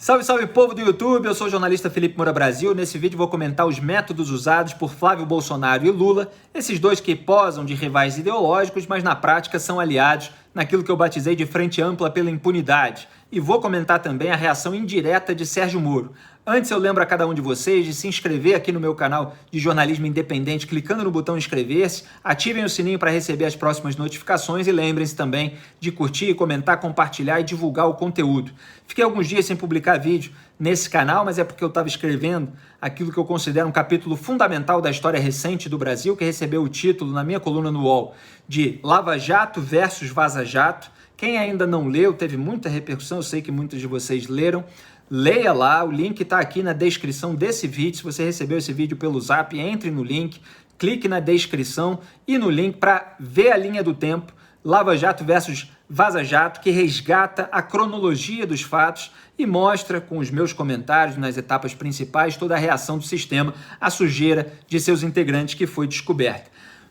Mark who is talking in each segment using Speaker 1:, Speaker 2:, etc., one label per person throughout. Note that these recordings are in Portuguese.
Speaker 1: Salve, salve povo do YouTube, eu sou o jornalista Felipe Moura Brasil. Nesse vídeo vou comentar os métodos usados por Flávio Bolsonaro e Lula, esses dois que posam de rivais ideológicos, mas na prática são aliados naquilo que eu batizei de frente ampla pela impunidade. E vou comentar também a reação indireta de Sérgio Moro. Antes eu lembro a cada um de vocês de se inscrever aqui no meu canal de jornalismo independente, clicando no botão inscrever-se, ativem o sininho para receber as próximas notificações e lembrem-se também de curtir, comentar, compartilhar e divulgar o conteúdo. Fiquei alguns dias sem publicar vídeo nesse canal, mas é porque eu estava escrevendo aquilo que eu considero um capítulo fundamental da história recente do Brasil, que recebeu o título na minha coluna no UOL de Lava Jato versus Vaza Jato. Quem ainda não leu, teve muita repercussão, eu sei que muitos de vocês leram. Leia lá, o link está aqui na descrição desse vídeo. Se você recebeu esse vídeo pelo Zap, entre no link, clique na descrição e no link para ver a linha do tempo, Lava Jato versus Vaza Jato, que resgata a cronologia dos fatos e mostra com os meus comentários nas etapas principais toda a reação do sistema à sujeira de seus integrantes que foi descoberta.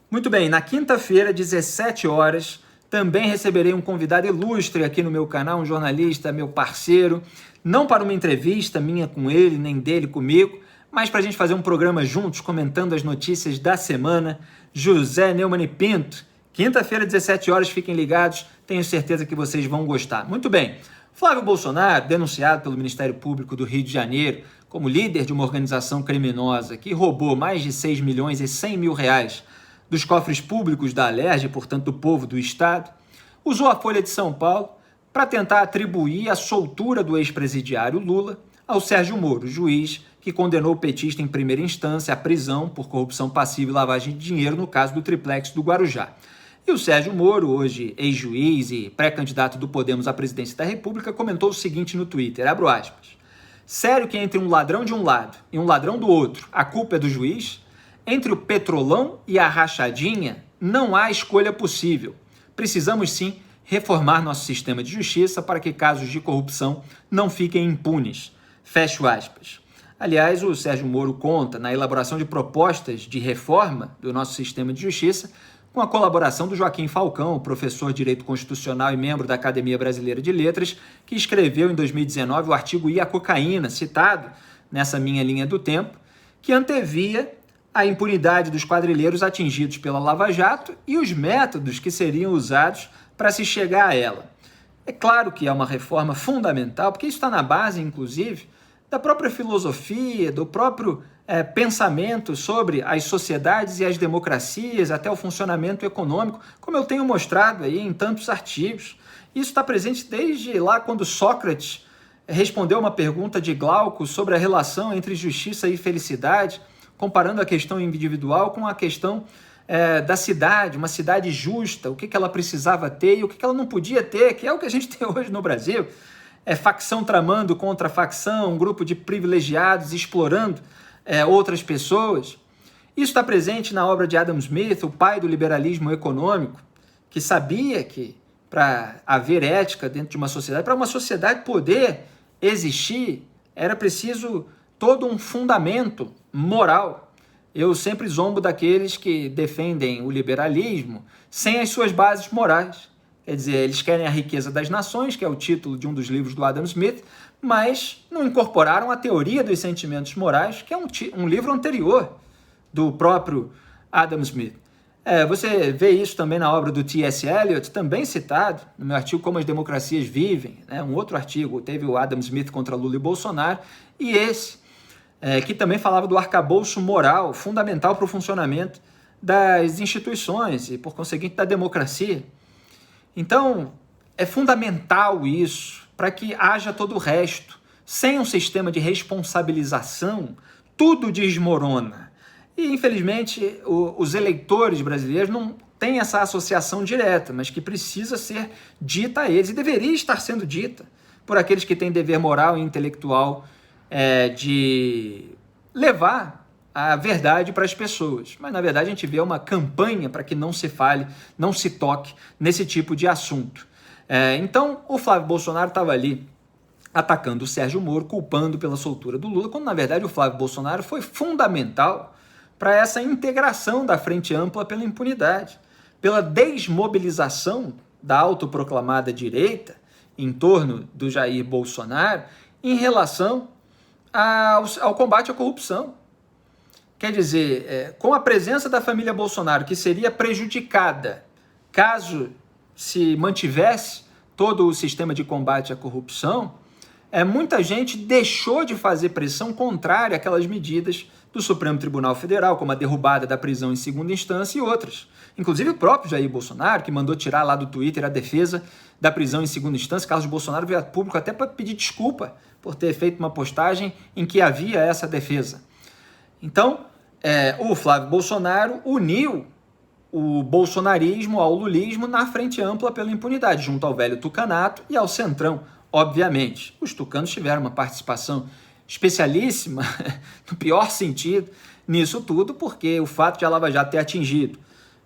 Speaker 1: Muito bem, na quinta-feira, 17 horas, também receberei um convidado ilustre aqui no meu canal, um jornalista, meu parceiro, não para uma entrevista minha com ele, nem dele comigo, mas para a gente fazer um programa juntos, comentando as notícias da semana, José Neumann e Pinto. Quinta-feira, 17 horas, fiquem ligados, tenho certeza que vocês vão gostar. Muito bem, Flávio Bolsonaro, denunciado pelo Ministério Público do Rio de Janeiro como líder de uma organização criminosa que roubou mais de 6 milhões e 100 mil reais dos cofres públicos da Alerj, portanto do povo do Estado, usou a Folha de São Paulo para tentar atribuir a soltura do ex-presidiário Lula ao Sérgio Moro, juiz que condenou o petista em primeira instância à prisão por corrupção passiva e lavagem de dinheiro no caso do triplex do Guarujá. E o Sérgio Moro, hoje ex-juiz e pré-candidato do Podemos à presidência da República, comentou o seguinte no Twitter, abro aspas, sério que entre um ladrão de um lado e um ladrão do outro, a culpa é do juiz? Entre o petrolão e a rachadinha, não há escolha possível. Precisamos sim reformar nosso sistema de justiça para que casos de corrupção não fiquem impunes. Fecho aspas. Aliás, o Sérgio Moro conta na elaboração de propostas de reforma do nosso sistema de justiça com a colaboração do Joaquim Falcão, professor de Direito Constitucional e membro da Academia Brasileira de Letras, que escreveu em 2019 o artigo E a Cocaína, citado nessa minha linha do tempo, que antevia a impunidade dos quadrilheiros atingidos pela Lava Jato e os métodos que seriam usados para se chegar a ela. É claro que é uma reforma fundamental, porque isso está na base, inclusive, da própria filosofia, do próprio pensamento sobre as sociedades e as democracias, até o funcionamento econômico, como eu tenho mostrado aí em tantos artigos. Isso está presente desde lá quando Sócrates respondeu uma pergunta de Glauco sobre a relação entre justiça e felicidade, comparando a questão individual com a questão da cidade, uma cidade justa, o que ela precisava ter e o que ela não podia ter, que é o que a gente tem hoje no Brasil. É facção tramando contra facção, um grupo de privilegiados explorando outras pessoas. Isso está presente na obra de Adam Smith, o pai do liberalismo econômico, que sabia que para haver ética dentro de uma sociedade, para uma sociedade poder existir, era preciso todo um fundamento moral. Eu sempre zombo daqueles que defendem o liberalismo sem as suas bases morais. Quer dizer, eles querem a riqueza das nações, que é o título de um dos livros do Adam Smith, mas não incorporaram a teoria dos sentimentos morais, que é um livro anterior do próprio Adam Smith. Você vê isso também na obra do T.S. Eliot, também citado no meu artigo Como as Democracias Vivem, um outro artigo, teve o Adam Smith contra Lula e Bolsonaro, e esse, que também falava do arcabouço moral fundamental para o funcionamento das instituições e, por conseguinte, da democracia. Então, é fundamental isso para que haja todo o resto. Sem um sistema de responsabilização, tudo desmorona. E, infelizmente, os eleitores brasileiros não têm essa associação direta, mas que precisa ser dita a eles, e deveria estar sendo dita por aqueles que têm dever moral e intelectual de levar a verdade para as pessoas. Mas, na verdade, a gente vê uma campanha para que não se fale, não se toque nesse tipo de assunto. Então, o Flávio Bolsonaro estava ali atacando o Sérgio Moro, culpando pela soltura do Lula, quando, na verdade, o Flávio Bolsonaro foi fundamental para essa integração da Frente Ampla pela impunidade, pela desmobilização da autoproclamada direita em torno do Jair Bolsonaro em relação ao combate à corrupção. Quer dizer, com a presença da família Bolsonaro, que seria prejudicada caso se mantivesse todo o sistema de combate à corrupção, muita gente deixou de fazer pressão contrária àquelas medidas do Supremo Tribunal Federal, como a derrubada da prisão em segunda instância e outras. Inclusive o próprio Jair Bolsonaro, que mandou tirar lá do Twitter a defesa da prisão em segunda instância. Carlos Bolsonaro veio a público até para pedir desculpa por ter feito uma postagem em que havia essa defesa. Então, o Flávio Bolsonaro uniu o bolsonarismo ao lulismo na frente ampla pela impunidade, junto ao velho tucanato e ao centrão, obviamente. Os tucanos tiveram uma participação especialíssima, no pior sentido, nisso tudo, porque o fato de a Lava Jato ter atingido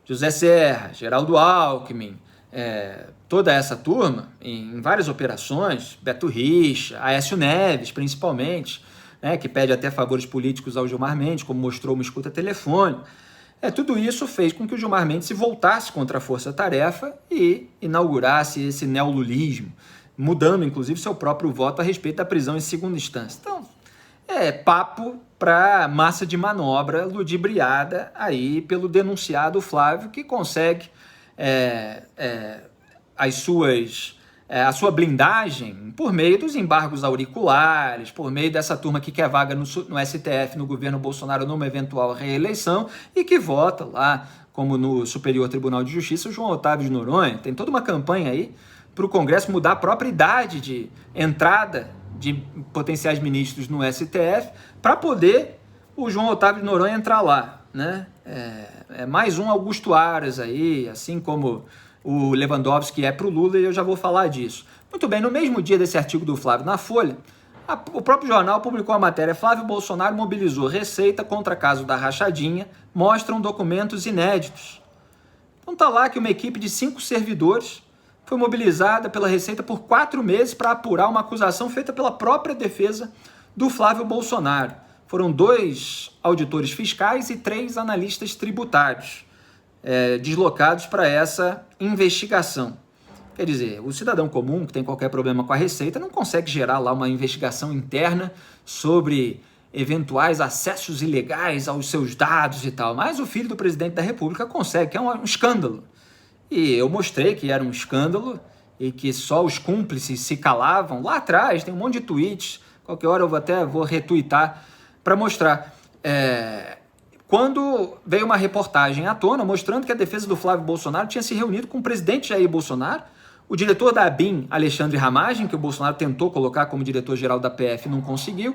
Speaker 1: José Serra, Geraldo Alckmin, toda essa turma, em várias operações, Beto Richa, Aécio Neves, principalmente, que pede até favores políticos ao Gilmar Mendes, como mostrou uma escuta telefônica. Tudo isso fez com que o Gilmar Mendes se voltasse contra a força-tarefa e inaugurasse esse neolulismo, mudando, inclusive, seu próprio voto a respeito da prisão em segunda instância. Então, papo para massa de manobra ludibriada aí pelo denunciado Flávio, que consegue a sua blindagem por meio dos embargos auriculares, por meio dessa turma que quer vaga no STF, no governo Bolsonaro, numa eventual reeleição, e que vota lá, como no Superior Tribunal de Justiça, o João Otávio de Noronha. Tem toda uma campanha aí para o Congresso mudar a própria idade de entrada de potenciais ministros no STF, para poder o João Otávio de Noronha entrar lá, né? Mais um Augusto Aras aí, assim como o Lewandowski para o Lula, e eu já vou falar disso. Muito bem, no mesmo dia desse artigo do Flávio na Folha, o próprio jornal publicou a matéria: Flávio Bolsonaro mobilizou Receita contra caso da rachadinha, mostram documentos inéditos. Então tá lá que uma equipe de 5 servidores foi mobilizada pela Receita por 4 meses para apurar uma acusação feita pela própria defesa do Flávio Bolsonaro. Foram 2 auditores fiscais e 3 analistas tributários deslocados para essa investigação. Quer dizer, o cidadão comum que tem qualquer problema com a Receita não consegue gerar lá uma investigação interna sobre eventuais acessos ilegais aos seus dados e tal, mas o filho do presidente da República consegue, que é um escândalo. E eu mostrei que era um escândalo e que só os cúmplices se calavam. Lá atrás tem um monte de tweets, qualquer hora eu vou retweetar para mostrar. Quando veio uma reportagem à tona mostrando que a defesa do Flávio Bolsonaro tinha se reunido com o presidente Jair Bolsonaro, o diretor da ABIN, Alexandre Ramagem, que o Bolsonaro tentou colocar como diretor-geral da PF, não conseguiu,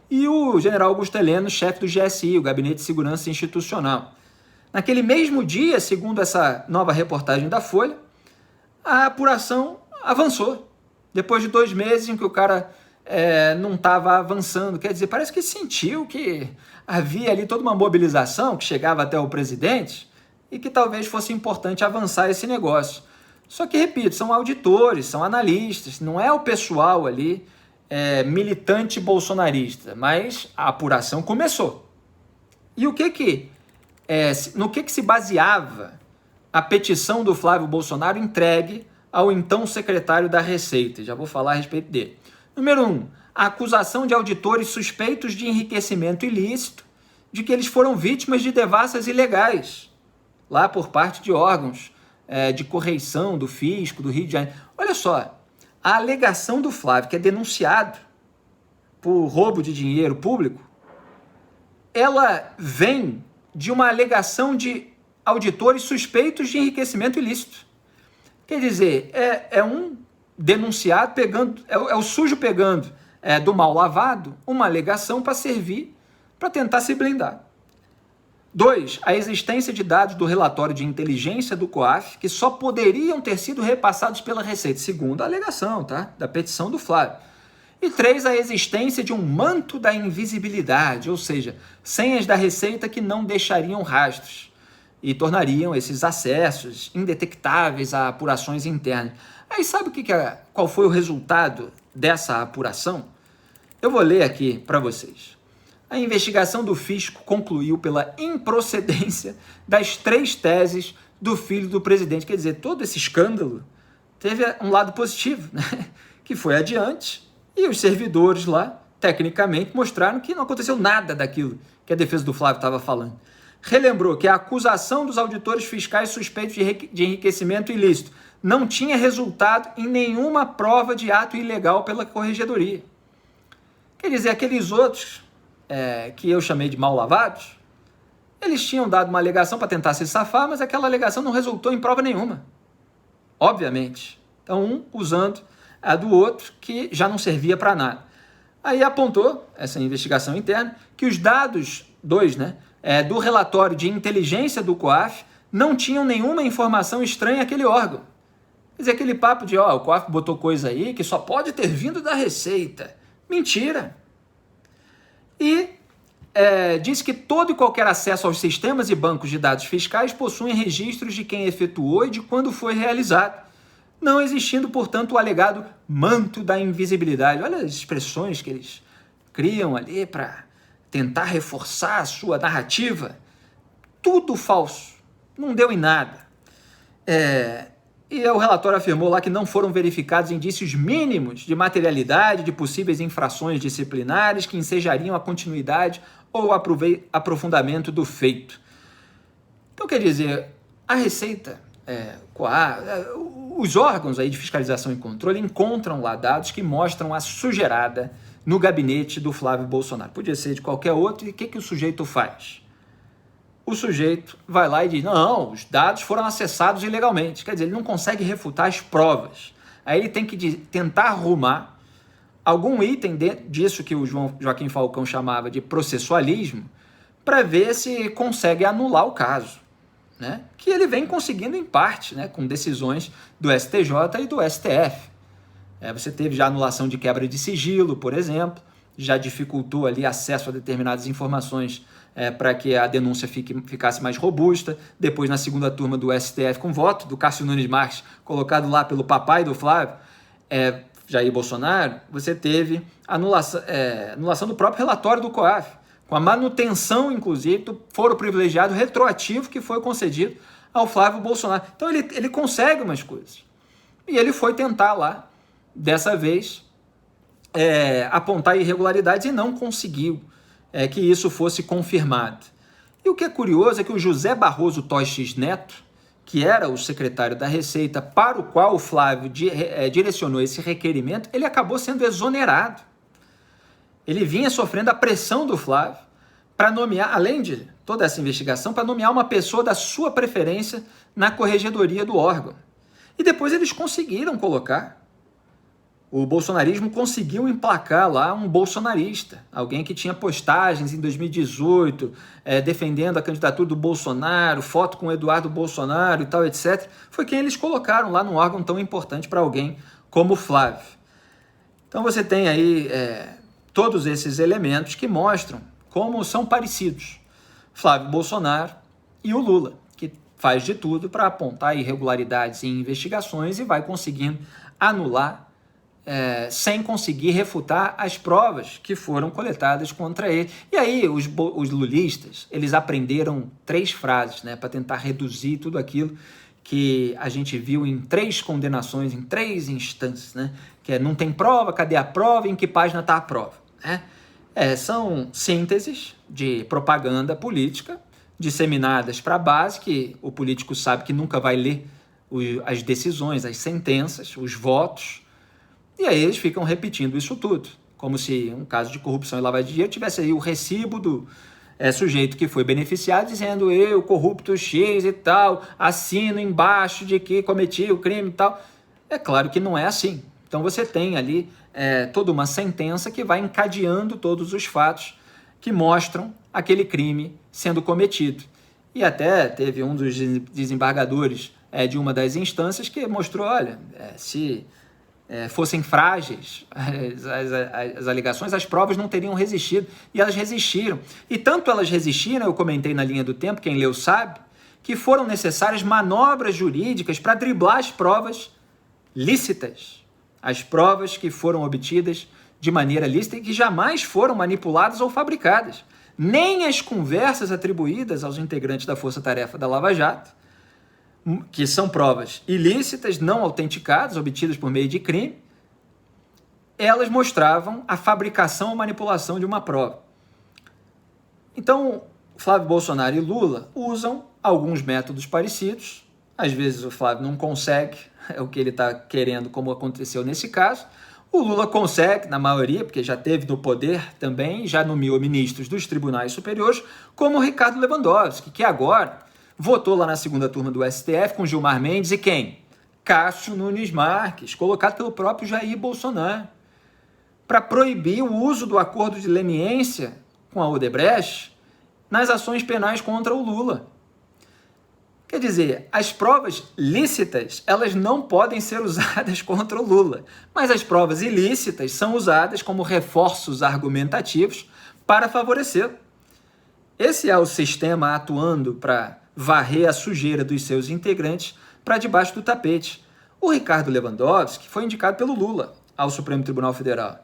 Speaker 1: e o general Augusto Heleno, chefe do GSI, o Gabinete de Segurança Institucional. Naquele mesmo dia, segundo essa nova reportagem da Folha, a apuração avançou. Depois de 2 meses em que o cara não estava avançando. Quer dizer, parece que sentiu que havia ali toda uma mobilização que chegava até o presidente e que talvez fosse importante avançar esse negócio. Só que, repito, são auditores, são analistas, não é o pessoal ali militante bolsonarista, mas a apuração começou. E no que se baseava a petição do Flávio Bolsonaro entregue ao então secretário da Receita? Já vou falar a respeito dele. Número 1, a acusação de auditores suspeitos de enriquecimento ilícito, de que eles foram vítimas de devassas ilegais, lá por parte de órgãos de correição do fisco do Rio de Janeiro. Olha só, a alegação do Flávio, que é denunciado por roubo de dinheiro público, ela vem de uma alegação de auditores suspeitos de enriquecimento ilícito. Quer dizer, é um denunciado pegando, é o sujo pegando do mal lavado uma alegação para servir, para tentar se blindar. 2, a existência de dados do relatório de inteligência do COAF que só poderiam ter sido repassados pela Receita, segundo a alegação, tá? Da petição do Flávio. E 3, a existência de um manto da invisibilidade, ou seja, senhas da Receita que não deixariam rastros e tornariam esses acessos indetectáveis a apurações internas. Aí sabe qual foi o resultado dessa apuração? Eu vou ler aqui para vocês. A investigação do fisco concluiu pela improcedência das 3 teses do filho do presidente. Quer dizer, todo esse escândalo teve um lado positivo, né? Que foi adiante E os servidores lá, tecnicamente, mostraram que não aconteceu nada daquilo que a defesa do Flávio estava falando. Relembrou que a acusação dos auditores fiscais suspeitos de enriquecimento ilícito não tinha resultado em nenhuma prova de ato ilegal pela corregedoria. Quer dizer, aqueles outros que eu chamei de mal lavados, eles tinham dado uma alegação para tentar se safar, mas aquela alegação não resultou em prova nenhuma. Obviamente. Então, um usando a do outro, que já não servia para nada. Aí apontou, essa investigação interna, que os dados, do relatório de inteligência do COAF não tinham nenhuma informação estranha àquele órgão. Quer dizer, aquele papo de, o COAF botou coisa aí que só pode ter vindo da Receita. Mentira! E disse que todo e qualquer acesso aos sistemas e bancos de dados fiscais possuem registros de quem efetuou e de quando foi realizado, não existindo, portanto, o alegado manto da invisibilidade. Olha as expressões que eles criam ali para tentar reforçar a sua narrativa. Tudo falso, não deu em nada. E o relatório afirmou lá que não foram verificados indícios mínimos de materialidade de possíveis infrações disciplinares que ensejariam a continuidade ou aprofundamento do feito. Então, quer dizer, a Receita, os órgãos aí de fiscalização e controle encontram lá dados que mostram a sujeirada no gabinete do Flávio Bolsonaro. Podia ser de qualquer outro, e o que o sujeito faz? O sujeito vai lá e diz, não, os dados foram acessados ilegalmente. Quer dizer, ele não consegue refutar as provas. Aí ele tem que tentar arrumar algum item disso que o Joaquim Falcão chamava de processualismo, para ver se consegue anular o caso, né? Que ele vem conseguindo em parte, né? Com decisões do STJ e do STF. Você teve já anulação de quebra de sigilo, por exemplo, já dificultou ali acesso a determinadas informações para que a denúncia ficasse mais robusta. Depois, na segunda turma do STF, com voto do Cássio Nunes Marques, colocado lá pelo papai do Flávio, Jair Bolsonaro, você teve anulação do próprio relatório do COAF, com a manutenção, inclusive, do foro privilegiado retroativo que foi concedido ao Flávio Bolsonaro. Então, ele consegue umas coisas. E ele foi tentar lá, dessa vez, apontar irregularidades e não conseguiu que isso fosse confirmado. E o que é curioso é que o José Barroso Toches Neto, que era o secretário da Receita, para o qual o Flávio direcionou esse requerimento, ele acabou sendo exonerado. Ele vinha sofrendo a pressão do Flávio para nomear, além de toda essa investigação, para nomear uma pessoa da sua preferência na corregedoria do órgão. E depois eles conseguiram colocar. O bolsonarismo conseguiu emplacar lá um bolsonarista, alguém que tinha postagens em 2018, defendendo a candidatura do Bolsonaro, foto com o Eduardo Bolsonaro e tal, etc. Foi quem eles colocaram lá num órgão tão importante para alguém como o Flávio. Então você tem aí todos esses elementos que mostram como são parecidos Flávio Bolsonaro e o Lula, que faz de tudo para apontar irregularidades em investigações e vai conseguindo anular sem conseguir refutar as provas que foram coletadas contra ele. E aí os lulistas, eles aprenderam 3 frases, né, para tentar reduzir tudo aquilo que a gente viu em 3 condenações, em 3 instâncias, né, que não tem prova, cadê a prova, em que página está a prova, né? São sínteses de propaganda política disseminadas para a base, que o político sabe que nunca vai ler as decisões, as sentenças, os votos. E aí eles ficam repetindo isso tudo, como se um caso de corrupção e lavagem de dinheiro tivesse aí o recibo do sujeito que foi beneficiado, dizendo eu, corrupto X e tal, assino embaixo de que cometi o crime e tal. É claro que não é assim. Então você tem ali toda uma sentença que vai encadeando todos os fatos que mostram aquele crime sendo cometido. E até teve um dos desembargadores de uma das instâncias que mostrou, olha, se fossem frágeis as alegações, as provas não teriam resistido. E elas resistiram. E tanto elas resistiram, eu comentei na linha do tempo, quem leu sabe, que foram necessárias manobras jurídicas para driblar as provas lícitas. As provas que foram obtidas de maneira lícita e que jamais foram manipuladas ou fabricadas. Nem as conversas atribuídas aos integrantes da Força Tarefa da Lava Jato, que são provas ilícitas, não autenticadas, obtidas por meio de crime, elas mostravam a fabricação ou manipulação de uma prova. Então, Flávio Bolsonaro e Lula usam alguns métodos parecidos. Às vezes o Flávio não consegue, é o que ele está querendo, como aconteceu nesse caso. O Lula consegue, na maioria, porque já teve no poder também, já nomeou ministros dos tribunais superiores, como o Ricardo Lewandowski, que agora votou lá na segunda turma do STF com Gilmar Mendes e quem? Cássio Nunes Marques, colocado pelo próprio Jair Bolsonaro, para proibir o uso do acordo de leniência com a Odebrecht nas ações penais contra o Lula. Quer dizer, as provas lícitas, elas não podem ser usadas contra o Lula, mas as provas ilícitas são usadas como reforços argumentativos para favorecê-lo. Esse é o sistema atuando para varrer a sujeira dos seus integrantes para debaixo do tapete. O Ricardo Lewandowski foi indicado pelo Lula ao Supremo Tribunal Federal.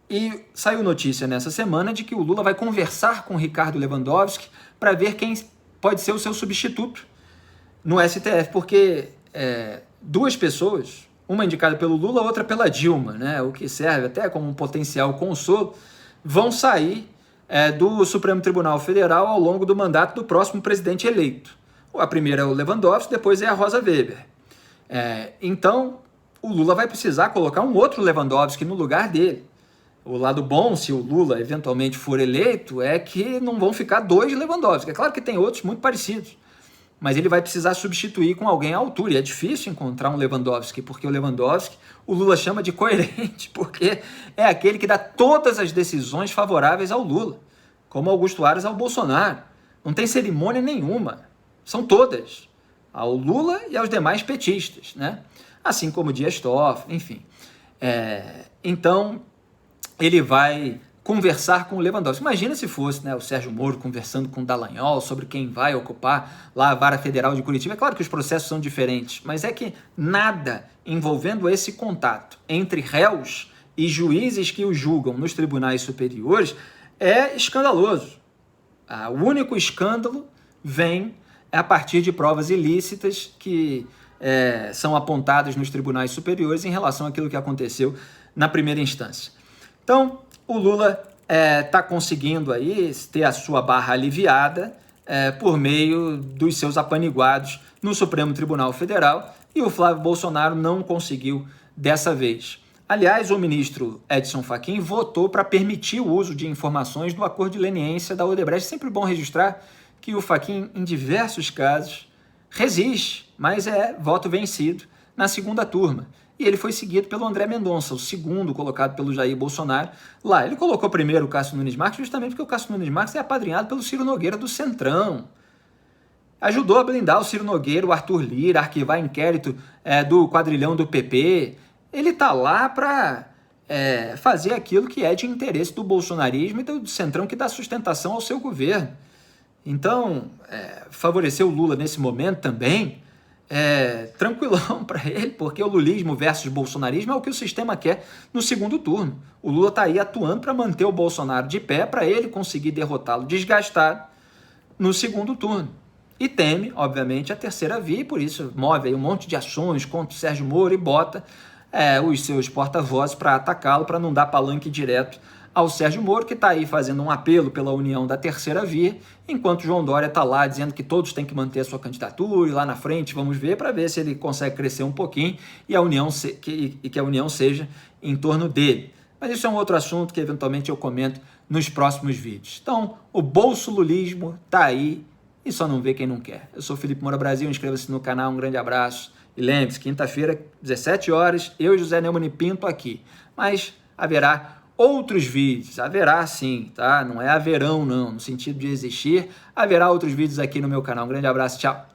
Speaker 1: E saiu notícia nessa semana de que o Lula vai conversar com o Ricardo Lewandowski para ver quem pode ser o seu substituto no STF, porque duas pessoas, uma indicada pelo Lula, outra pela Dilma, né, o que serve até como um potencial consolo, vão sair do Supremo Tribunal Federal ao longo do mandato do próximo presidente eleito. A primeira é o Lewandowski, depois é a Rosa Weber. Então, o Lula vai precisar colocar um outro Lewandowski no lugar dele. O lado bom, se o Lula eventualmente for eleito, é que não vão ficar dois Lewandowski. É claro que tem outros muito parecidos, mas ele vai precisar substituir com alguém à altura. E é difícil encontrar um Lewandowski, porque o Lewandowski, o Lula chama de coerente, porque é aquele que dá todas as decisões favoráveis ao Lula, como Augusto Aras ao Bolsonaro. Não tem cerimônia nenhuma, são todas, ao Lula e aos demais petistas, né? Assim como Dias Toffoli, enfim. Então, ele vai conversar com o Lewandowski. Imagina se fosse, né, o Sérgio Moro conversando com o Dallagnol sobre quem vai ocupar lá a Vara Federal de Curitiba. É claro que os processos são diferentes, mas é que nada envolvendo esse contato entre réus e juízes que o julgam nos tribunais superiores é escandaloso. O único escândalo vem a partir de provas ilícitas que são apontadas nos tribunais superiores em relação àquilo que aconteceu na primeira instância. Então, o Lula está conseguindo aí ter a sua barra aliviada por meio dos seus apaniguados no Supremo Tribunal Federal, e o Flávio Bolsonaro não conseguiu dessa vez. Aliás, o ministro Edson Fachin votou para permitir o uso de informações do acordo de leniência da Odebrecht. É sempre bom registrar que o Fachin, em diversos casos, resiste, mas é voto vencido na segunda turma. E ele foi seguido pelo André Mendonça, o segundo colocado pelo Jair Bolsonaro. Lá, ele colocou primeiro o Cássio Nunes Marques, justamente porque o Cássio Nunes Marques é apadrinhado pelo Ciro Nogueira do Centrão. Ajudou a blindar o Ciro Nogueira, o Arthur Lira, arquivar inquérito do quadrilhão do PP. Ele está lá para fazer aquilo que é de interesse do bolsonarismo e do Centrão, que dá sustentação ao seu governo. Então, favorecer o Lula nesse momento também tranquilão para ele, porque o lulismo versus bolsonarismo é o que o sistema quer no segundo turno. O Lula está aí atuando para manter o Bolsonaro de pé, para ele conseguir derrotá-lo desgastado no segundo turno. E teme, obviamente, a terceira via, e por isso move aí um monte de ações contra o Sérgio Moro e bota os seus porta-vozes para atacá-lo, para não dar palanque direto ao Sérgio Moro, que está aí fazendo um apelo pela união da terceira via, enquanto João Dória está lá dizendo que todos têm que manter a sua candidatura, e lá na frente vamos ver, para ver se ele consegue crescer um pouquinho e que a união seja em torno dele. Mas isso é um outro assunto que eventualmente eu comento nos próximos vídeos. Então, o bolsolulismo está aí e só não vê quem não quer. Eu sou Felipe Moura Brasil, inscreva-se no canal, um grande abraço. E lembre-se, quinta-feira, 17 horas, eu e José Neumann e Pinto aqui. Mas haverá outros vídeos, haverá sim, tá? Não é haverão não, no sentido de existir, haverá outros vídeos aqui no meu canal. Um grande abraço, tchau!